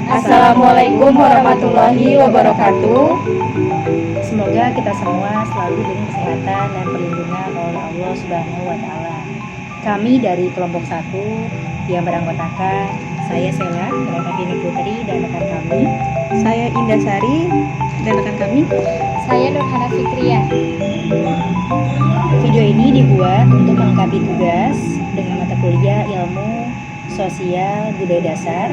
Assalamualaikum warahmatullahi wabarakatuh. Semoga kita semua selalu diberi kesehatan dan perlindungan oleh Allah Subhanahu wa Ta'ala. Kami dari kelompok 1 yang beranggotakan saya Sela, Nurhadini Putri, dan rekan kami. Saya Indah Sari dan rekan kami. Saya Nurhana Fikriyah. Video ini dibuat untuk melengkapi tugas dengan mata kuliah Ilmu Sosial Budaya Dasar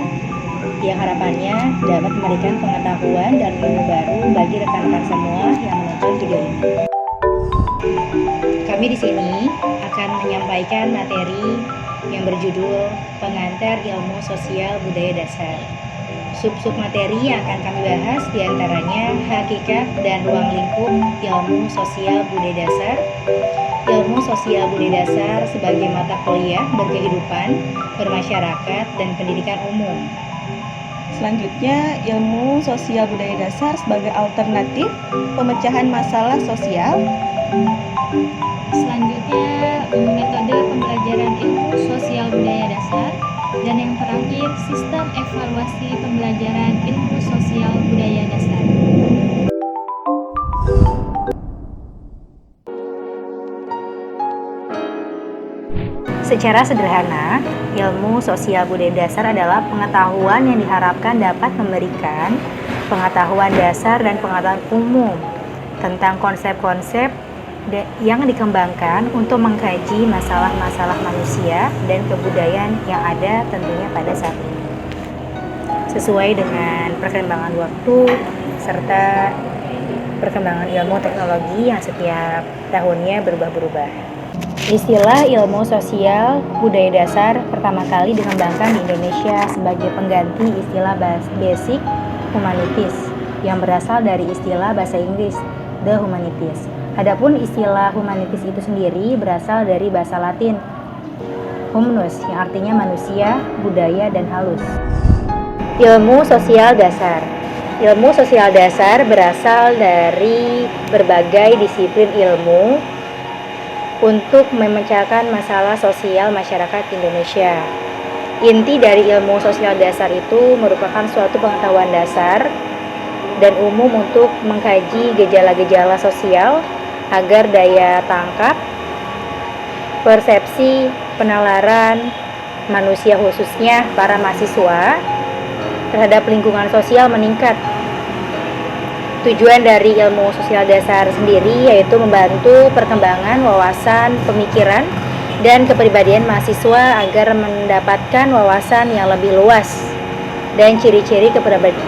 yang harapannya dapat memberikan pengetahuan dan ilmu baru bagi rekan-rekan semua yang menonton video ini. Kami di sini akan menyampaikan materi yang berjudul Pengantar Ilmu Sosial Budaya Dasar. Sub-sub materi yang akan kami bahas diantaranya hakikat dan ruang lingkup ilmu sosial budaya dasar, ilmu sosial budaya dasar sebagai mata kuliah berkehidupan, bermasyarakat, dan pendidikan umum. Selanjutnya, ilmu sosial budaya dasar sebagai alternatif pemecahan masalah sosial. Selanjutnya, metode pembelajaran ilmu sosial budaya dasar. Dan yang terakhir, sistem evaluasi pembelajaran ilmu sosial budaya dasar. Secara sederhana, ilmu sosial budaya dasar adalah pengetahuan yang diharapkan dapat memberikan pengetahuan dasar dan pengetahuan umum tentang konsep-konsep yang dikembangkan untuk mengkaji masalah-masalah manusia dan kebudayaan yang ada tentunya pada saat ini. Sesuai dengan perkembangan waktu serta perkembangan ilmu teknologi yang setiap tahunnya berubah-ubah. Istilah ilmu sosial budaya dasar pertama kali dikembangkan di Indonesia sebagai pengganti istilah basic humanities yang berasal dari istilah bahasa Inggris the humanities. Adapun istilah humanities itu sendiri berasal dari bahasa Latin humanus yang artinya manusia, budaya, dan halus. Ilmu sosial dasar. Ilmu sosial dasar berasal dari berbagai disiplin ilmu untuk memecahkan masalah sosial masyarakat Indonesia. Inti dari ilmu sosial dasar itu merupakan suatu pengetahuan dasar dan umum untuk mengkaji gejala-gejala sosial agar daya tangkap, persepsi, penalaran manusia khususnya para mahasiswa terhadap lingkungan sosial meningkat. Tujuan dari ilmu sosial dasar sendiri yaitu membantu perkembangan wawasan, pemikiran, dan kepribadian mahasiswa agar mendapatkan wawasan yang lebih luas dan ciri-ciri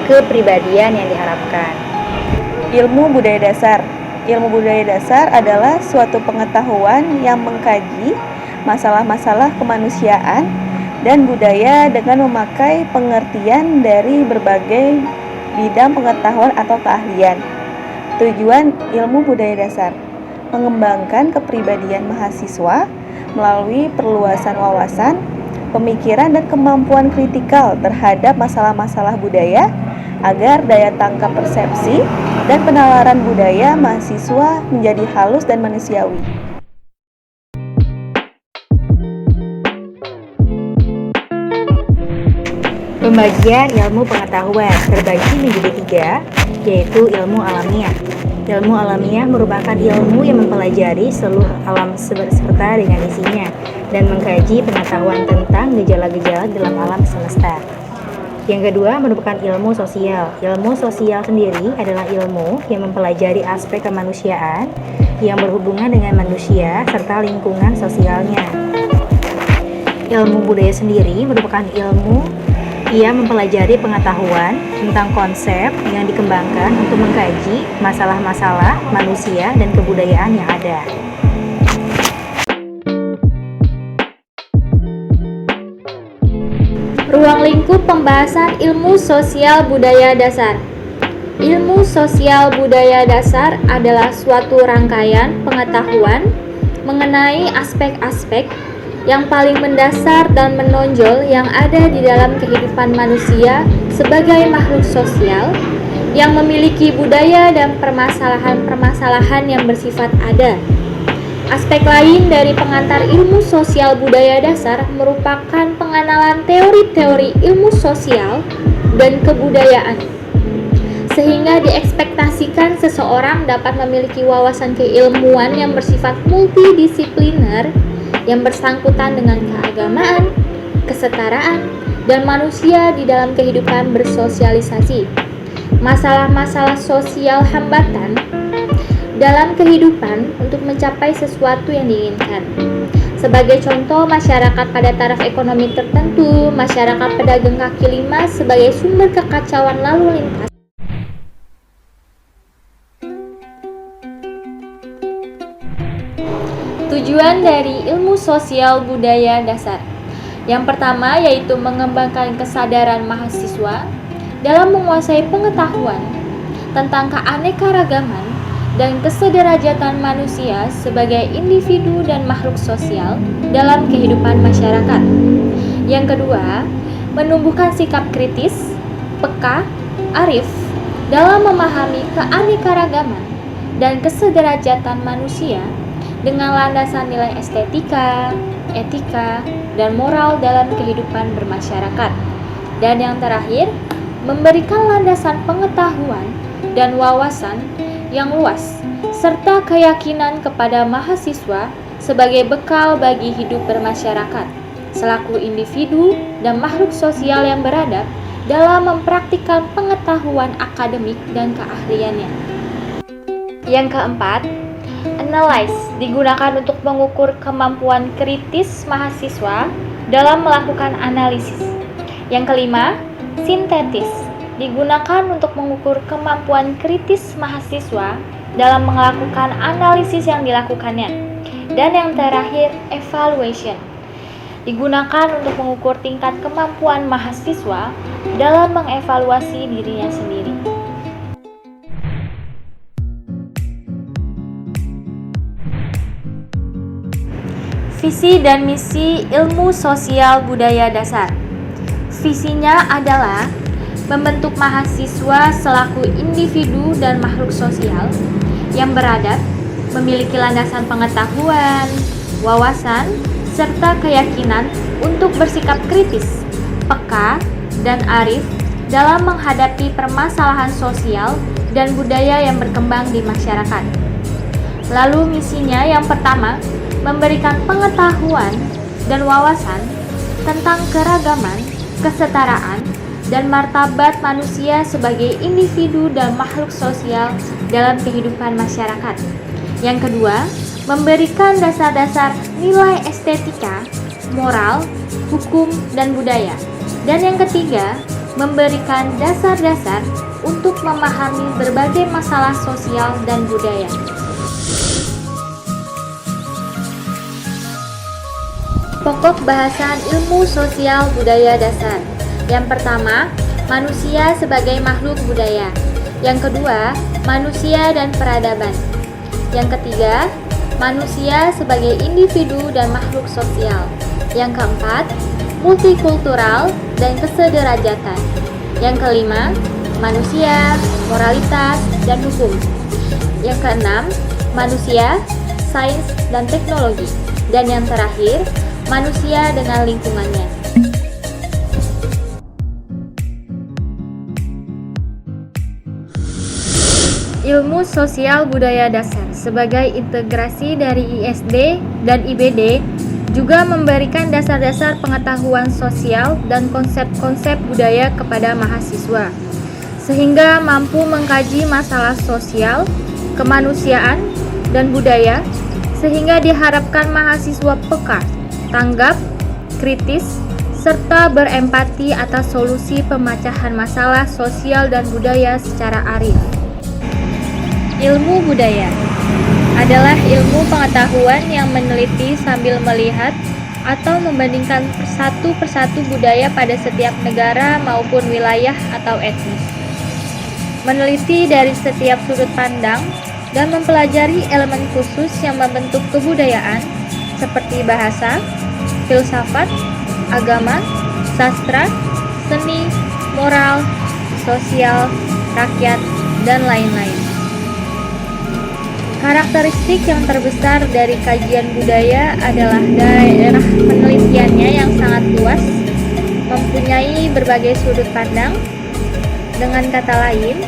kepribadian yang diharapkan. Ilmu budaya dasar. Ilmu budaya dasar adalah suatu pengetahuan yang mengkaji masalah-masalah kemanusiaan dan budaya dengan memakai pengertian dari berbagai bidang pengetahuan atau keahlian. Tujuan ilmu budaya dasar mengembangkan kepribadian mahasiswa melalui perluasan wawasan, pemikiran, dan kemampuan kritikal terhadap masalah-masalah budaya agar daya tangkap persepsi dan penalaran budaya mahasiswa menjadi halus dan manusiawi. Pembagian ilmu pengetahuan terbagi menjadi 3, yaitu ilmu alamiah. Ilmu alamiah merupakan ilmu yang mempelajari seluruh alam beserta dengan isinya dan mengkaji pengetahuan tentang gejala-gejala dalam alam semesta. Yang kedua merupakan ilmu sosial. Ilmu sosial sendiri adalah ilmu yang mempelajari aspek kemanusiaan yang berhubungan dengan manusia serta lingkungan sosialnya. Ilmu budaya sendiri merupakan ilmu yang mempelajari pengetahuan tentang konsep yang dikembangkan untuk mengkaji masalah-masalah manusia dan kebudayaan yang ada. Ruang lingkup pembahasan ilmu sosial budaya dasar. Ilmu sosial budaya dasar adalah suatu rangkaian pengetahuan mengenai aspek-aspek yang paling mendasar dan menonjol yang ada di dalam kehidupan manusia sebagai makhluk sosial yang memiliki budaya dan permasalahan-permasalahan yang bersifat ada. Aspek lain dari pengantar ilmu sosial budaya dasar merupakan pengenalan teori-teori ilmu sosial dan kebudayaan, sehingga diekspektasikan seseorang dapat memiliki wawasan keilmuan yang bersifat multidisipliner yang bersangkutan dengan keagamaan, kesetaraan, dan manusia di dalam kehidupan bersosialisasi. Masalah-masalah sosial hambatan dalam kehidupan untuk mencapai sesuatu yang diinginkan. Sebagai contoh, masyarakat pada taraf ekonomi tertentu, masyarakat pedagang kaki lima sebagai sumber kekacauan lalu lintas. Tujuan dari ilmu sosial budaya dasar. Yang pertama yaitu mengembangkan kesadaran mahasiswa dalam menguasai pengetahuan tentang keanekaragaman dan kesederajatan manusia sebagai individu dan makhluk sosial dalam kehidupan masyarakat. Yang kedua, menumbuhkan sikap kritis, peka, arif dalam memahami keanekaragaman dan kesederajatan manusia dengan landasan nilai estetika, etika, dan moral dalam kehidupan bermasyarakat. Dan yang terakhir, memberikan landasan pengetahuan dan wawasan yang luas, serta keyakinan kepada mahasiswa sebagai bekal bagi hidup bermasyarakat, selaku individu dan makhluk sosial yang beradab dalam mempraktikkan pengetahuan akademik dan keahliannya. Yang keempat, analyze digunakan untuk mengukur kemampuan kritis mahasiswa dalam melakukan analisis. Yang kelima, sintetis digunakan untuk mengukur kemampuan kritis mahasiswa dalam melakukan analisis yang dilakukannya. Dan yang terakhir, evaluation digunakan untuk mengukur tingkat kemampuan mahasiswa dalam mengevaluasi dirinya sendiri. Visi dan misi ilmu sosial budaya dasar. Visinya adalah membentuk mahasiswa selaku individu dan makhluk sosial yang beradab, memiliki landasan pengetahuan, wawasan, serta keyakinan untuk bersikap kritis, peka, dan arif dalam menghadapi permasalahan sosial dan budaya yang berkembang di masyarakat. Lalu misinya yang pertama, memberikan pengetahuan dan wawasan tentang keragaman, kesetaraan, dan martabat manusia sebagai individu dan makhluk sosial dalam kehidupan masyarakat. Yang kedua, memberikan dasar-dasar nilai estetika, moral, hukum, dan budaya. Dan yang ketiga, memberikan dasar-dasar untuk memahami berbagai masalah sosial dan budaya. Pokok bahasan ilmu sosial budaya dasar. Yang pertama, manusia sebagai makhluk budaya. Yang kedua, manusia dan peradaban. Yang ketiga, manusia sebagai individu dan makhluk sosial. Yang keempat, multikultural dan kesederajatan. Yang kelima, manusia, moralitas, dan hukum. Yang keenam, manusia, sains, dan teknologi. Dan yang terakhir, manusia dengan lingkungannya. Ilmu sosial budaya dasar sebagai integrasi dari ISD dan IBD juga memberikan dasar-dasar pengetahuan sosial dan konsep-konsep budaya kepada mahasiswa, sehingga mampu mengkaji masalah sosial, kemanusiaan, dan budaya, sehingga diharapkan mahasiswa peka, tanggap, kritis, serta berempati atas solusi pemecahan masalah sosial dan budaya secara arif. Ilmu budaya adalah ilmu pengetahuan yang meneliti sambil melihat atau membandingkan satu persatu budaya pada setiap negara maupun wilayah atau etnis. Meneliti dari setiap sudut pandang dan mempelajari elemen khusus yang membentuk kebudayaan seperti bahasa, filsafat, agama, sastra, seni, moral, sosial, rakyat, dan lain-lain. Karakteristik yang terbesar dari kajian budaya adalah daerah penelitiannya yang sangat luas, mempunyai berbagai sudut pandang. Dengan kata lain,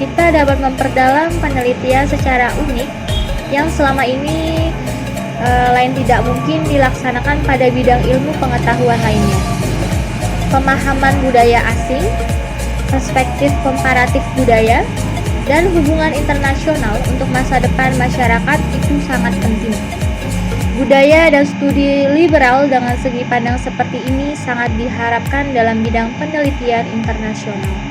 kita dapat memperdalam penelitian secara unik yang selama ini lain tidak mungkin dilaksanakan pada bidang ilmu pengetahuan lainnya. Pemahaman budaya asing, perspektif komparatif budaya, dan hubungan internasional untuk masa depan masyarakat itu sangat penting. Budaya dan studi liberal dengan segi pandang seperti ini sangat diharapkan dalam bidang penelitian internasional.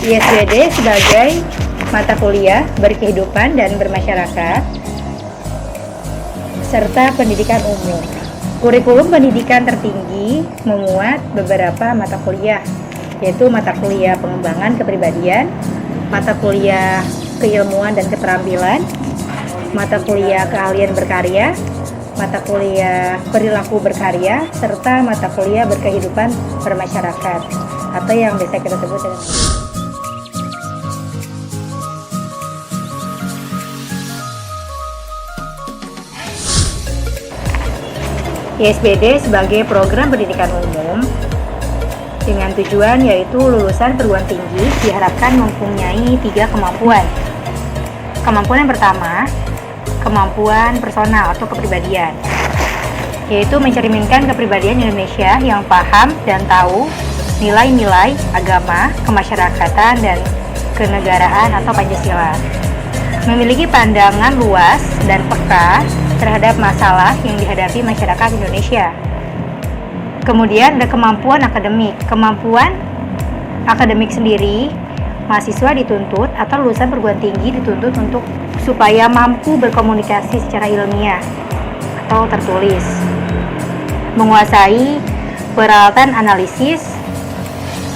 ISBD sebagai mata kuliah berkehidupan dan bermasyarakat serta pendidikan umum. Kurikulum pendidikan tertinggi memuat beberapa mata kuliah, yaitu mata kuliah pengembangan kepribadian, mata kuliah keilmuan dan keterampilan, mata kuliah keahlian berkarya, mata kuliah perilaku berkarya, serta mata kuliah berkehidupan bermasyarakat atau yang biasa kita sebut dengan ISBD sebagai program pendidikan umum dengan tujuan yaitu lulusan perguruan tinggi diharapkan mempunyai 3 kemampuan. Kemampuan yang pertama, kemampuan personal atau kepribadian, yaitu mencerminkan kepribadian Indonesia yang paham dan tahu nilai-nilai agama, kemasyarakatan, dan kenegaraan atau Pancasila. Memiliki pandangan luas dan peka terhadap masalah yang dihadapi masyarakat Indonesia. Kemudian ada kemampuan akademik. Kemampuan akademik sendiri, mahasiswa dituntut atau lulusan perguruan tinggi dituntut untuk supaya mampu berkomunikasi secara ilmiah atau tertulis, menguasai peralatan analisis,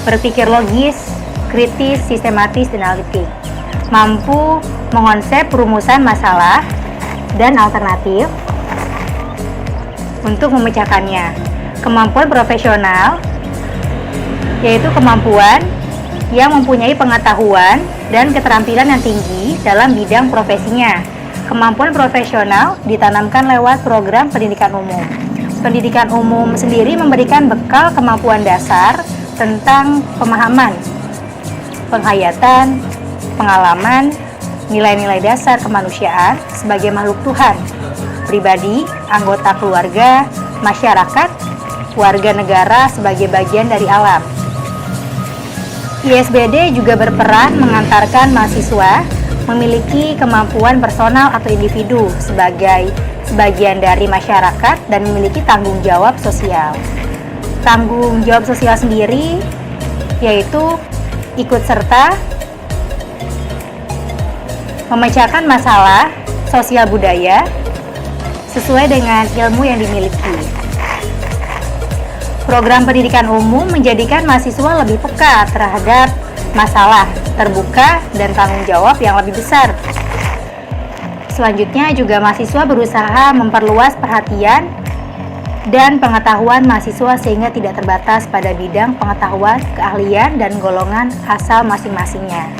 berpikir logis, kritis, sistematis, dan analitik, mampu mengonsep rumusan masalah dan alternatif untuk memecahkannya. Kemampuan profesional yaitu kemampuan yang mempunyai pengetahuan dan keterampilan yang tinggi dalam bidang profesinya. Kemampuan profesional ditanamkan lewat program pendidikan umum. Pendidikan umum sendiri memberikan bekal kemampuan dasar tentang pemahaman, penghayatan, pengalaman, nilai-nilai dasar kemanusiaan sebagai makhluk Tuhan, pribadi, anggota keluarga, masyarakat, warga negara sebagai bagian dari alam. ISBD juga berperan mengantarkan mahasiswa memiliki kemampuan personal atau individu sebagai sebagian dari masyarakat dan memiliki tanggung jawab sosial. Tanggung jawab sosial sendiri yaitu ikut serta memecahkan masalah sosial budaya sesuai dengan ilmu yang dimiliki. Program pendidikan umum menjadikan mahasiswa lebih peka terhadap masalah, terbuka, dan tanggung jawab yang lebih besar. Selanjutnya juga mahasiswa berusaha memperluas perhatian dan pengetahuan mahasiswa sehingga tidak terbatas pada bidang pengetahuan, keahlian, dan golongan asal masing-masingnya.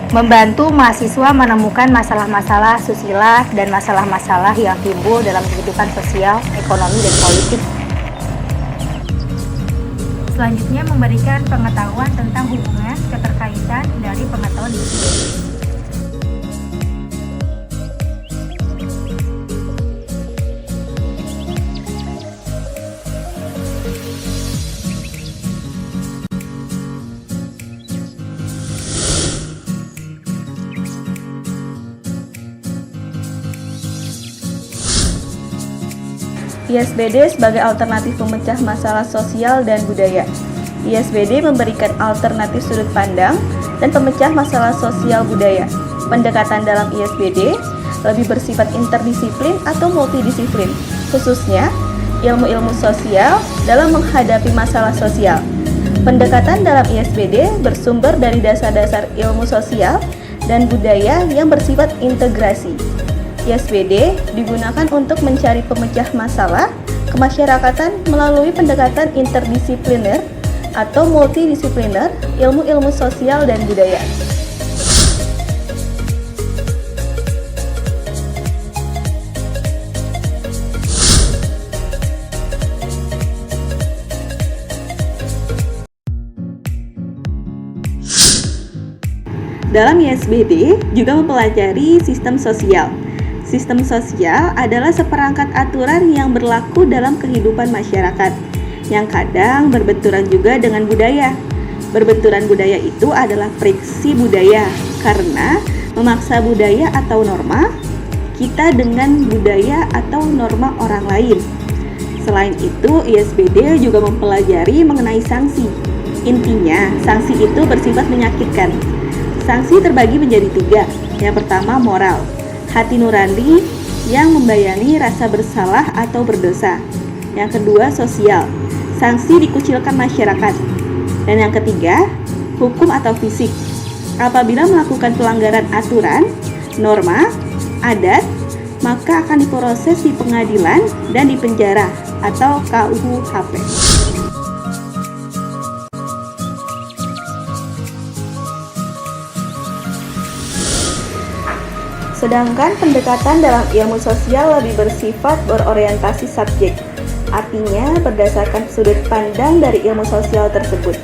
Membantu mahasiswa menemukan masalah-masalah susila dan masalah-masalah yang timbul dalam kehidupan sosial, ekonomi, dan politik. Selanjutnya memberikan pengetahuan tentang hubungan keterkaitan dari pengetahuan itu sendiri. ISBD sebagai alternatif pemecah masalah sosial dan budaya. ISBD memberikan alternatif sudut pandang dan pemecah masalah sosial budaya. Pendekatan dalam ISBD lebih bersifat interdisiplin atau multidisiplin, khususnya ilmu-ilmu sosial dalam menghadapi masalah sosial. Pendekatan dalam ISBD bersumber dari dasar-dasar ilmu sosial dan budaya yang bersifat integrasi. ISBD digunakan untuk mencari pemecah masalah kemasyarakatan melalui pendekatan interdisipliner atau multidisipliner ilmu-ilmu sosial dan budaya. Dalam ISBD juga mempelajari sistem sosial. Sistem sosial adalah seperangkat aturan yang berlaku dalam kehidupan masyarakat, yang kadang berbenturan juga dengan budaya. Berbenturan budaya itu adalah friksi budaya, karena memaksa budaya atau norma kita dengan budaya atau norma orang lain. Selain itu, ISBD juga mempelajari mengenai sanksi. Intinya, sanksi itu bersifat menyakitkan. Sanksi terbagi menjadi 3. Yang pertama, moral. Hati nurani yang membayangi rasa bersalah atau berdosa. Yang kedua, sosial. Sanksi dikucilkan masyarakat. Dan yang ketiga, hukum atau fisik. Apabila melakukan pelanggaran aturan, norma, adat, maka akan diproses di pengadilan dan dipenjara atau KUHP. Sedangkan pendekatan dalam ilmu sosial lebih bersifat berorientasi subjek, artinya berdasarkan sudut pandang dari ilmu sosial tersebut.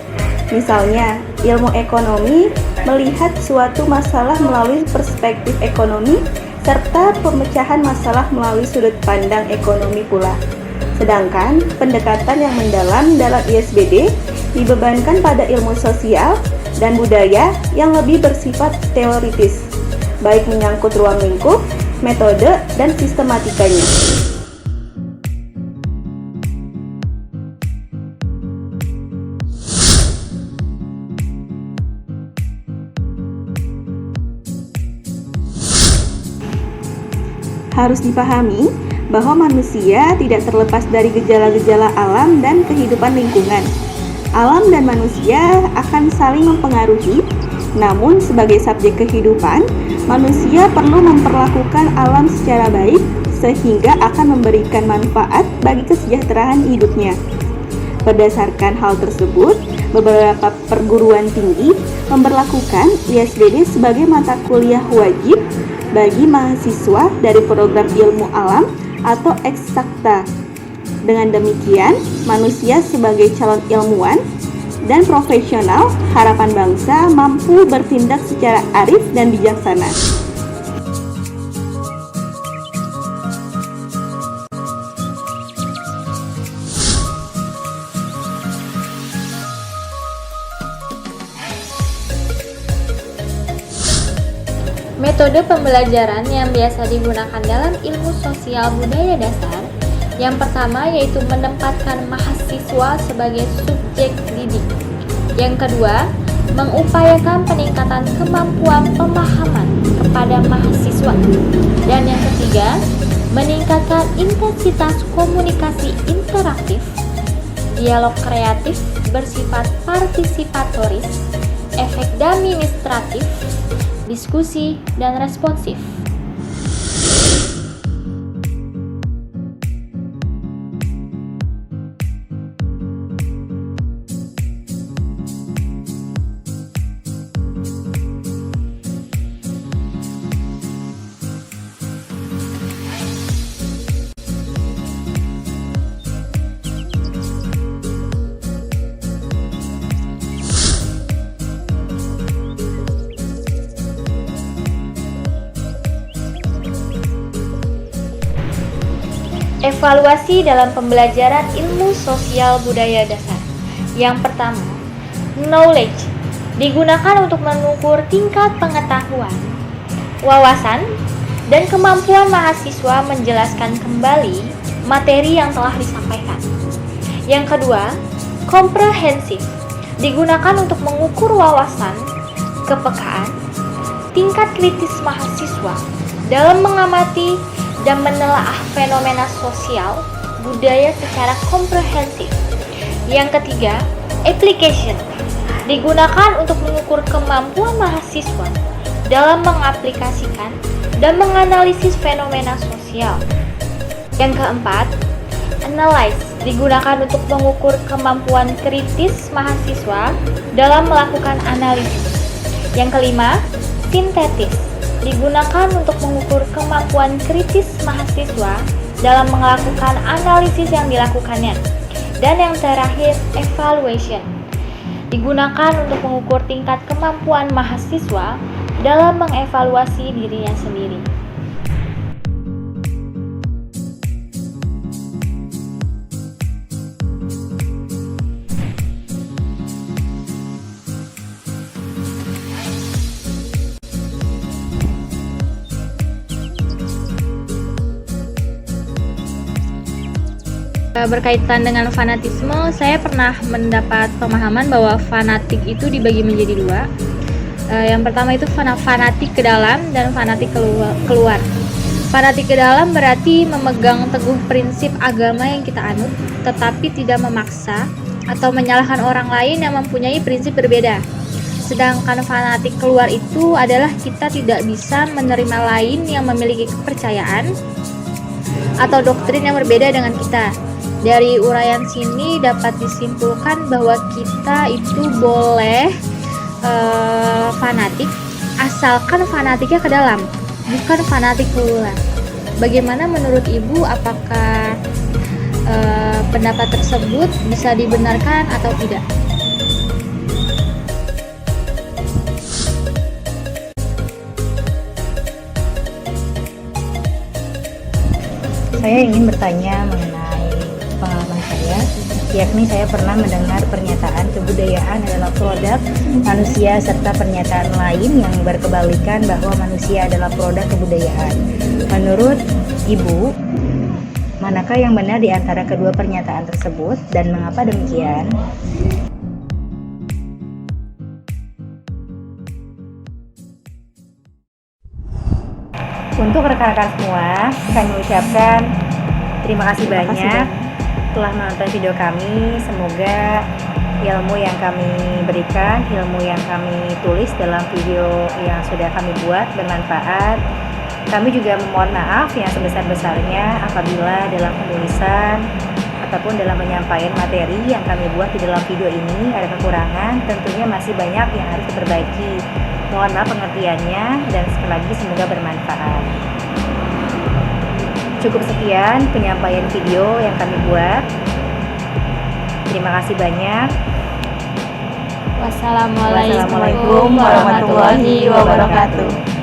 Misalnya, ilmu ekonomi melihat suatu masalah melalui perspektif ekonomi serta pemecahan masalah melalui sudut pandang ekonomi pula. Sedangkan pendekatan yang mendalam dalam ISBD dibebankan pada ilmu sosial dan budaya yang lebih bersifat teoritis, baik menyangkut ruang lingkup, metode, dan sistematikanya. Harus dipahami bahwa manusia tidak terlepas dari gejala-gejala alam dan kehidupan lingkungan. Alam dan manusia akan saling mempengaruhi, namun sebagai subjek kehidupan, manusia perlu memperlakukan alam secara baik sehingga akan memberikan manfaat bagi kesejahteraan hidupnya. Berdasarkan hal tersebut, beberapa perguruan tinggi memberlakukan ISBD sebagai mata kuliah wajib bagi mahasiswa dari program ilmu alam atau eksakta. Dengan demikian, manusia sebagai calon ilmuwan dan profesional harapan bangsa mampu bertindak secara arif dan bijaksana. Metode pembelajaran yang biasa digunakan dalam ilmu sosial budaya dasar, yang pertama yaitu menempatkan mahasiswa sebagai subjek didik. Yang kedua, mengupayakan peningkatan kemampuan pemahaman kepada mahasiswa. Dan yang ketiga, meningkatkan intensitas komunikasi interaktif, dialog kreatif bersifat partisipatoris, efek administratif, diskusi, dan responsif. Evaluasi dalam pembelajaran ilmu sosial budaya dasar. Yang pertama, knowledge digunakan untuk mengukur tingkat pengetahuan, wawasan, dan kemampuan mahasiswa menjelaskan kembali materi yang telah disampaikan. Yang kedua, comprehensive digunakan untuk mengukur wawasan, kepekaan, tingkat kritis mahasiswa dalam mengamati dan menelaah fenomena sosial budaya secara komprehensif. Yang ketiga, application. Digunakan untuk mengukur kemampuan mahasiswa dalam mengaplikasikan dan menganalisis fenomena sosial. Yang keempat, analyze. Digunakan untuk mengukur kemampuan kritis mahasiswa dalam melakukan analisis. Yang kelima, sintetis. Digunakan untuk mengukur kemampuan kritis mahasiswa dalam melakukan analisis yang dilakukannya. Dan yang terakhir, evaluation. Digunakan untuk mengukur tingkat kemampuan mahasiswa dalam mengevaluasi dirinya sendiri. Berkaitan dengan fanatisme, saya pernah mendapat pemahaman bahwa fanatik itu dibagi menjadi dua. Yang pertama itu fanatik ke dalam dan fanatik keluar. Fanatik ke dalam berarti memegang teguh prinsip agama yang kita anut, tetapi tidak memaksa atau menyalahkan orang lain yang mempunyai prinsip berbeda. Sedangkan fanatik keluar itu adalah kita tidak bisa menerima lain yang memiliki kepercayaan atau doktrin yang berbeda dengan kita. Dari uraian sini dapat disimpulkan bahwa kita itu boleh fanatik asalkan fanatiknya ke dalam, bukan fanatik keluar. Bagaimana menurut Ibu, apakah pendapat tersebut bisa dibenarkan atau tidak? Saya ingin bertanya mengenai pengalaman saya, yakni saya pernah mendengar pernyataan kebudayaan adalah produk manusia serta pernyataan lain yang berkebalikan bahwa manusia adalah produk kebudayaan. Menurut Ibu, manakah yang benar di antara kedua pernyataan tersebut dan mengapa demikian? Untuk rekan-rekan semua, kami ucapkan terima kasih banyak telah menonton video kami. Semoga ilmu yang kami berikan, ilmu yang kami tulis dalam video yang sudah kami buat bermanfaat. Kami juga memohon maaf yang sebesar-besarnya apabila dalam penulisan ataupun dalam penyampaian materi yang kami buat di dalam video ini ada kekurangan. Tentunya masih banyak yang harus diperbaiki. Mohon maaf pengertiannya, dan sekali lagi semoga bermanfaat. Cukup sekian penyampaian video yang kami buat. Terima kasih banyak. Wassalamualaikum Wassalamualaikum warahmatullahi wabarakatuh.